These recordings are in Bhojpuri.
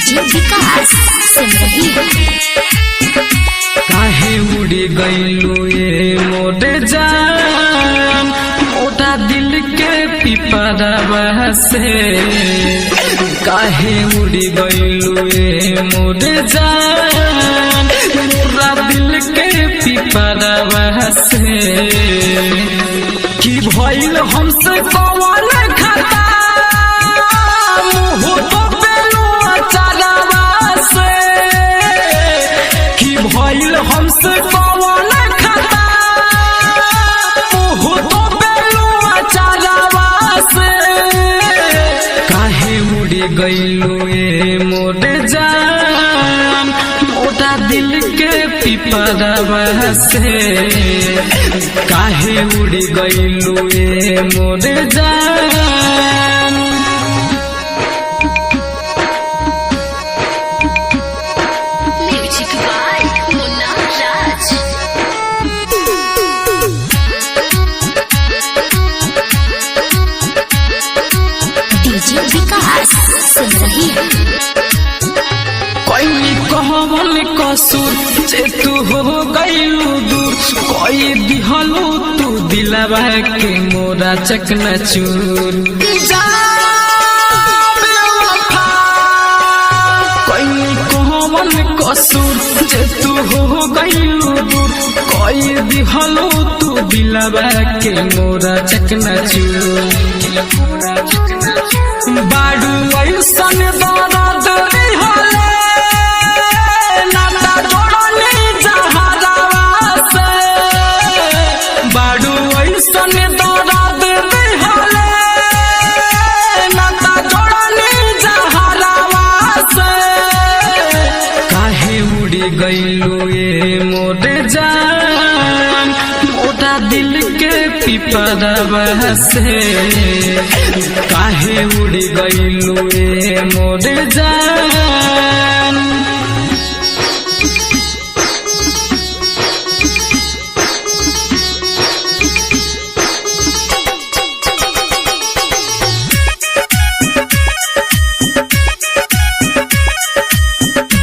डीजे विकास सुन रही है। काहे उड़ी गईलू ये मोरे जान, मोटा दिल के पिपरावा से। काहे उड़ी गईलू ये मोरे जान, मोरा दिल के पिपरावा से। की भइल हमसे कौन खाता, मुँह तो पेलू अचारवा से। की भइल हमसे कौन खाता, मुँह तो पेलू अचारवा से। काहे उड़ी गईलू ये मोरे जान, मोटा दिल के पिपरावा से। काहे उड़ी गईलू ये मोरे जान। Music by Munna Raj. DJ Vikas सुन रही है। कोई कहवन कसूर जे तू हो गईलू दूर, कोई दिहलू तू दिलवा के मोरा चकनाचूर। कोई कहवन कसूर जे तू हो गईलू दूर, कोई दिहलू तू दिलवा के मोरा चकनाचूर। बाडू ऐसन दर्द दिहले, नाता जोड़नी जहरावा से। बाडू ऐसन दर्द दिहले, नाता जोड़नी जहरावा से। काहे उड़ी गईलू ये मोरे जान, मोटा दिल के पिपरावा से। काहे उड़ी गईलू ये मोरे जान।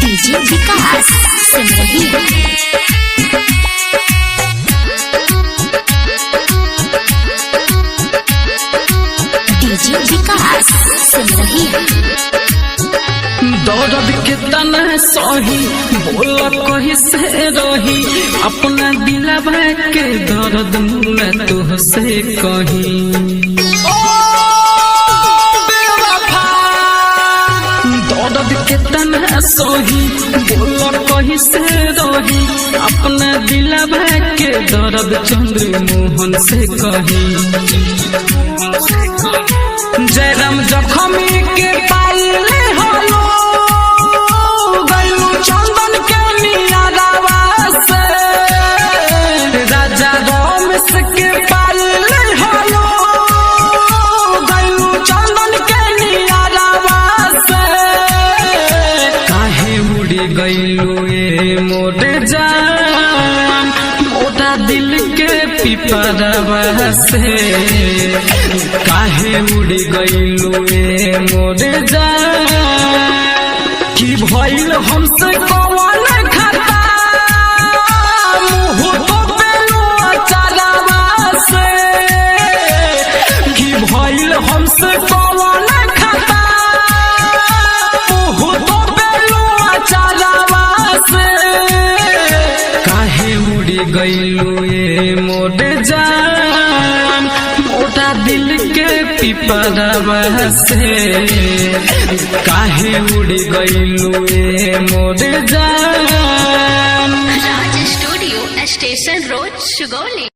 डीजे विकास सुन रही है। डीजे विकास सुन रही है। दर्द के तना सही बोल कही से रही, अपना दिलवा के दर्द मुला तुहसे कही। दर्द के तना सही बोल कही से रही, अपना दिलवा के दर्द चंद्र मोहन से कही। जयराम जखमी के पाइले हलो, गईलू चंदन के नियारावा से। राजा रमेश के पाइले हलो, गईलू चंदन के नियारावा से। काहे उड़ी गईलू ये मोरे जान, मोटा दिल के पिपरावा से। काहे उड़ी गईलू ये मोरे जान। की भइल हमसे कौन खाता, मुँह तो पेलू अचारवा से। की भइल हमसे कौन खाता, मुँह तो पेलू अचारवा से। काहे उड़ी गईलू ये मोरे जान, मोटा दिल के पिपरावा से। काहे उड़ी गईलू ये मोरे जान। राज स्टूडियो स्टेशन रोड सुगौली।